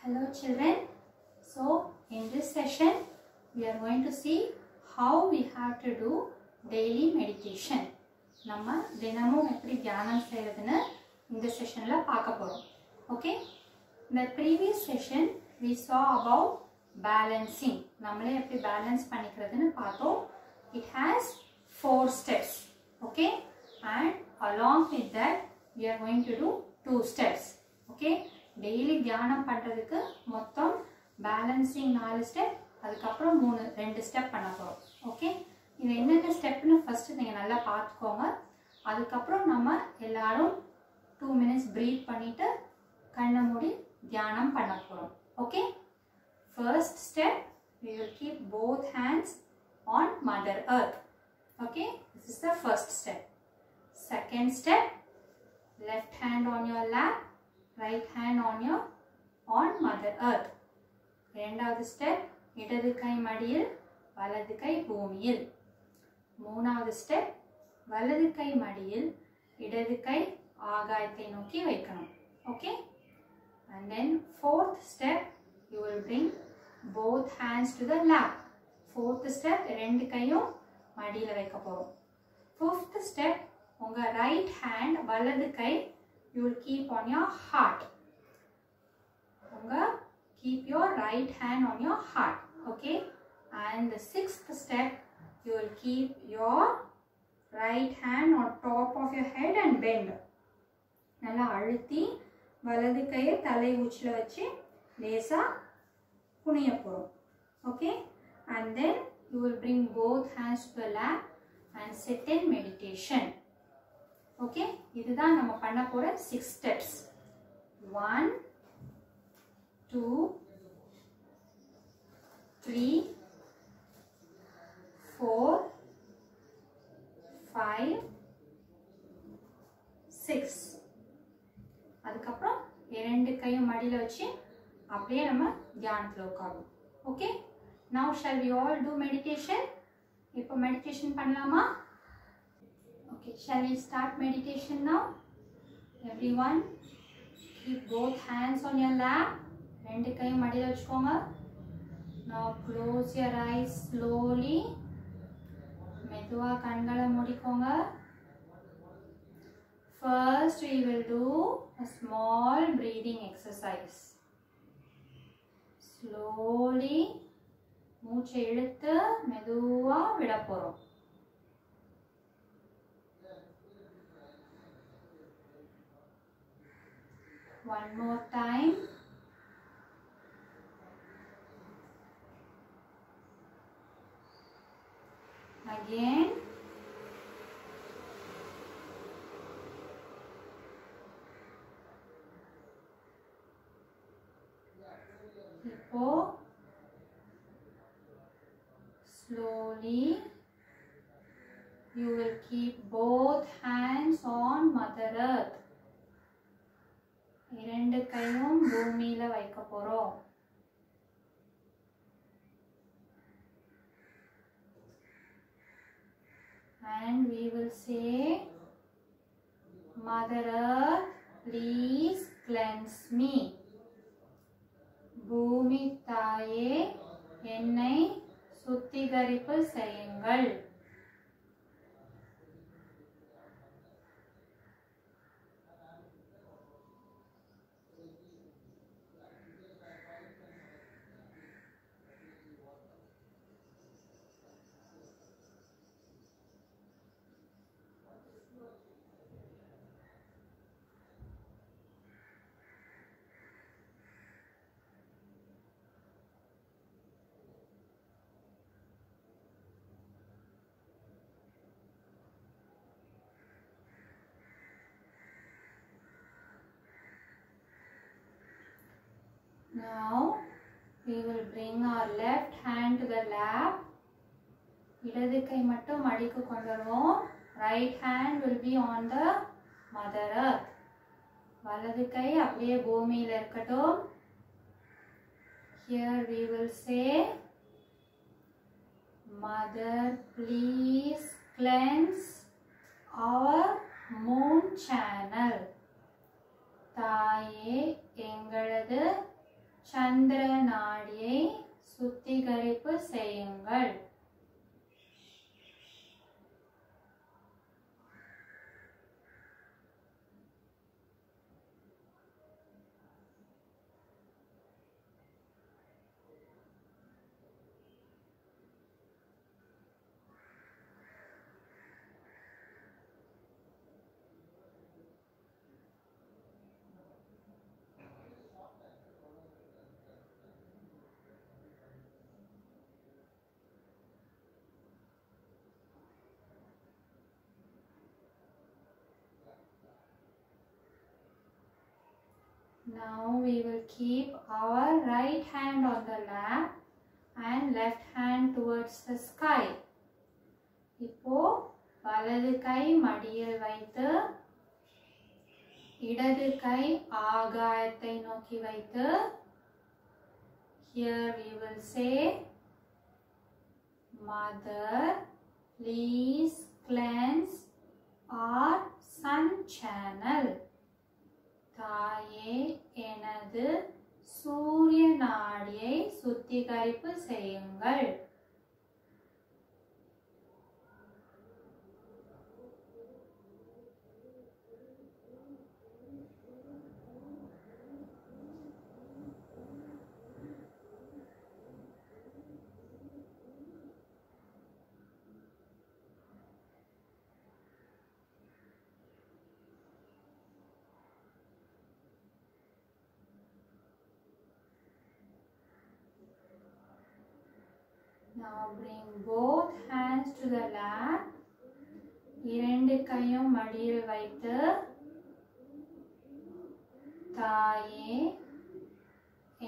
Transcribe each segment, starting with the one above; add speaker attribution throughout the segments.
Speaker 1: Hello children. So in this session we are going to see how we have to do daily meditation. நம்ம தினமும் எப்படி தியானம் செய்யறதுன்னு இந்த செஷன்ல பார்க்க போறோம். Okay? In the previous session we saw about balancing. நம்மளே எப்படி பேலன்ஸ் பண்ணிக்கிறதுன்னு பார்த்தோம். It has 4 steps. Okay? And along with that we are going to do 2 steps. Okay? Daily தியானம் பண்றதுக்கு மொத்தம் பேலன்சிங் 4 ஸ்டெப், அதுக்கப்புறம் 2 ஸ்டெப் பண்ண போறோம். ஓகே, இது என்னென்ன ஸ்டெப்னு ஃபர்ஸ்ட் நீங்க நல்லா பார்த்துக்கோங்க. அதுக்கப்புறம் நம்ம எல்லாரும் 2 minutes பிரீத் பண்ணிட்டு கண்ணை மூடி தியானம் பண்ண போறோம். Okay, first step we will keep both hands on Mother Earth. Okay, this is the first step. Second step, left hand on your lap, right hand on Mother Earth. இரண்டாவது step, இடது கை மடியில் வலது கை பூமியில். மூணாவது ஸ்டெப், வலது கை மடியில் இடது கை ஆகாயத்தை நோக்கி வைக்கணும். Okay, and then fourth step you will bring both hands to the lap. fourth step, ரெண்டு கையும் மடியில வைக்க போறோம். fifth step, உங்க ரைட் ஹேண்ட் வலது கை you will keep on your heart. Keep your right hand on your heart. Okay, and the sixth step you will keep your right hand on top of your head and bend. நல்லா அழுத்தி வலது கையை தலை உச்சில வச்சு லேசா குனிய போறோம். Okay, and then you will bring both hands to the lap and sit in meditation. Okay, இதுதான் நம்ம பண்ண போற 6 steps. 1 2 3 4 5 6. அதுக்கப்புறம் இரண்டு கையும் மடியில வச்சு அப்படியே நம்ம தியானத்துல உட்காருவோம். Okay, now shall we all do meditation? இப்போ மெடிடேஷன் பண்ணலாமா? Okay, shall we start meditation now? Everyone, keep both hands on your lap. ரெண்டு கையும் மடியில வச்சுக்கோங்க. Now close your eyes slowly. மெதுவா கண்களை மூடிக்கோங்க. First we will do a small breathing exercise. Slowly மூச்சை இழுத்து மெதுவா விட போறோம். One more time. Again. இப்போ slowly you will keep both hands on Mother Earth. இரண்டு கையும் பூமியில வைக்க போறோம். And we will say, Mother Earth, please cleanse me. பூமி தாயே, என்னை சுத்திகரிப்பு செய்யுங்கள். Now we will bring our left hand to the lap. இடது கை மட்டும் மடிக்கு கொண்டு வருவோம். Right hand will be on the Mother Earth. வலது கை அப்படியே பூமியில இருக்கட்டும். Here we will say, Mother, please cleanse our moon channel. தாயே, எங்களது Now we will keep our right hand on the lap and left hand towards the sky. இப்போ வலது கை மடியில் வைத்து இடது கை ஆகாயத்தை நோக்கி வைத்து here we will say Mother, please cleanse our sun channel. தாயே எனது சூரிய நாடியை சுத்திகரிப்பு செய்யுங்கள். Now bring both hands to the lap. இரண்டு கையும் மடியில் வைத்து தாயே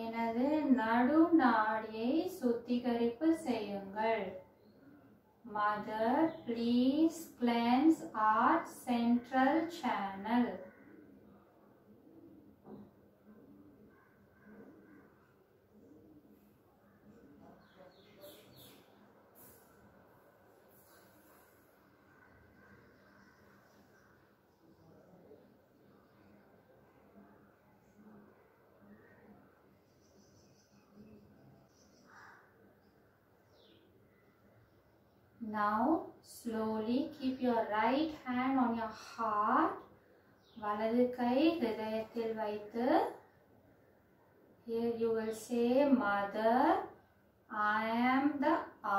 Speaker 1: எனது நடு நாடியை சுத்திகரிப்பு செய்யுங்கள். Mother, please cleanse our central channel. Now slowly keep your right hand on your heart. வலது கை ஹிருதயத்தில் வைத்து here you will say Mother, I am the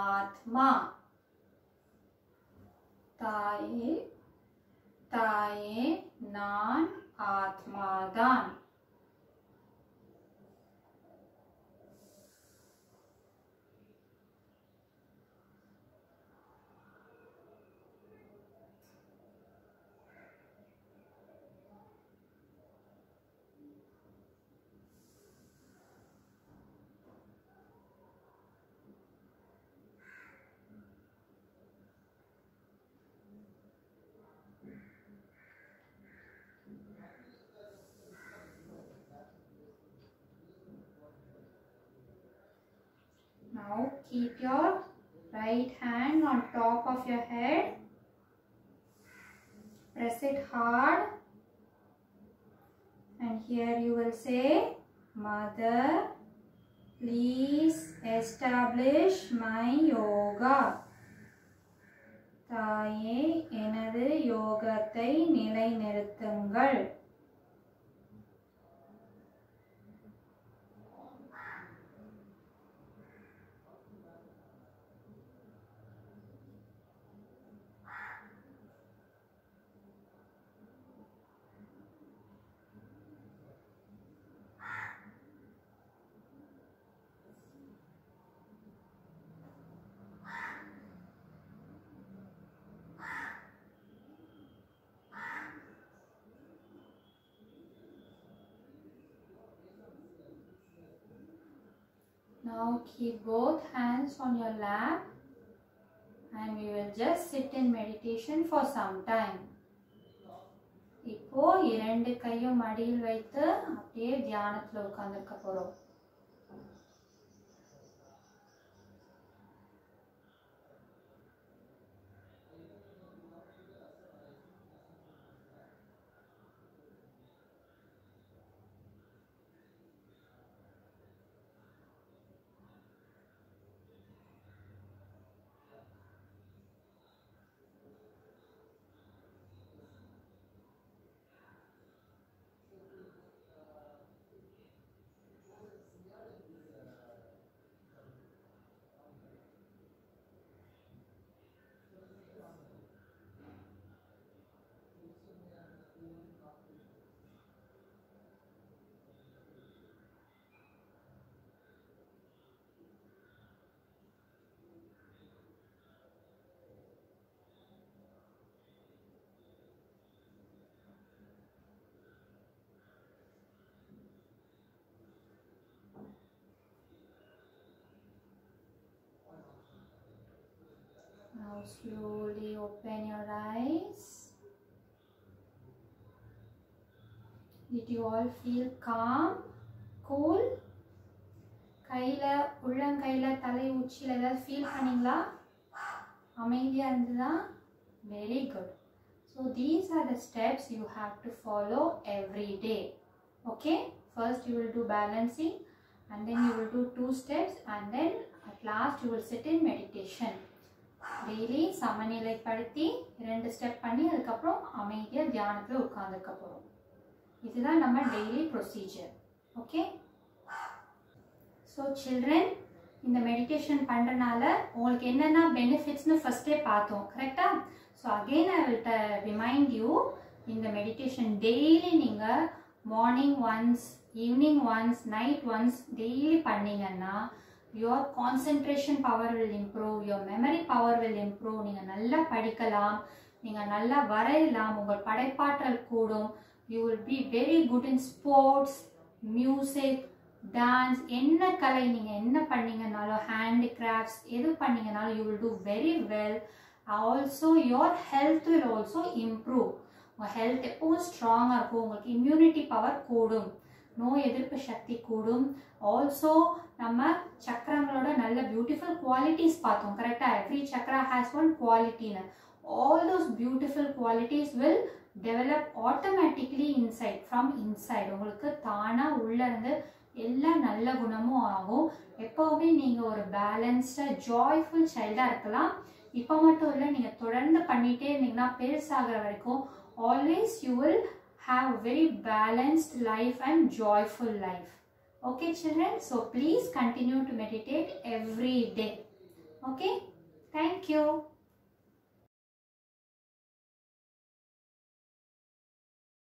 Speaker 1: Atma. தாயே தாயே நான் ஆத்மாதான். Now keep your right hand on top of your head. Press it hard. And here you will say, Mother, please establish my yoga. தாயே எனது யோகத்தை நிலைநிறுத்துங்கள். Now keep both hands on your lap and we will just sit in meditation for some time. இப்போ இரண்டு கையும் மடியில் வைத்து அப்படியே தியானத்துல உட்கார்ந்திருக்க போறோம். slowly open your eyes. Did you all feel calm, cool? கையில உள்ளங்கையில தலை உச்சியில ஏதாவது ஃபீல் பண்ணீங்களா? அமைதியா இருந்ததா? Very good. So these are the steps you have to follow every day. Okay? First you will do balancing, and then you will do 2 steps, and then at last you will sit in meditation. Daily சமநிலைப்படுத்தி 2 step பண்ணி அதுக்கப்புறம் அமைதியா தியானத்துல உட்கார்ந்துக்க போறோம். இதுதான் நம்ம daily procedure. Okay? So children, இந்த மெடிடேஷன் பண்ணுறனால உங்களுக்கு என்னென்ன பெனிஃபிட்ஸ்னு ஃபஸ்ட்டே பார்த்தோம், கரெக்டா? So again I will remind you, இந்த மெடிடேஷன் டெய்லி நீங்கள் morning once, evening once, night once daily பண்ணீங்கன்னா your concentration power will improve, your memory power will improve. நீங்கள் நல்லா படிக்கலாம், நீங்கள் நல்லா வரையலாம், உங்கள் படைப்பாற்றல் கூடும். You will be very good in sports, music, dance. என்ன கலை நீங்கள் என்ன பண்ணீங்கன்னாலும், ஹேண்டிகிராஃப்ட்ஸ் எது பண்ணீங்கன்னாலும் you will do very well. Also your health will also improve. உங்கள் ஹெல்த் எப்பவும் ஸ்ட்ராங்காக இருக்கும், உங்களுக்கு இம்யூனிட்டி பவர் கூடும், நோய் எதிர்ப்பு சக்தி கூடும். ஆல்சோ நம்ம சக்கரங்களோட நல்ல பியூட்டிஃபுல் குவாலிட்டிஸ் பார்த்தோம், கரெக்டாக? எவ்ரி சக்கரா ஹேஸ் ஒன் குவாலிட்டின்னு. All those beautiful qualities will develop automatically inside, from inside. உங்களுக்கு தானாக உள்ளேருந்து எல்லா நல்ல குணமும் ஆகும். எப்போவுமே நீங்கள் ஒரு பேலன்ஸ்டாக ஜாய்ஃபுல் சைல்டாக இருக்கலாம். இப்போ மட்டும் இல்லை, நீங்கள் தொடர்ந்து பண்ணிகிட்டே இருந்தீங்கன்னா பெருசாகிற வரைக்கும் always you will have a very balanced life and joyful life. Okay children, so please continue to meditate every day. Okay, thank you.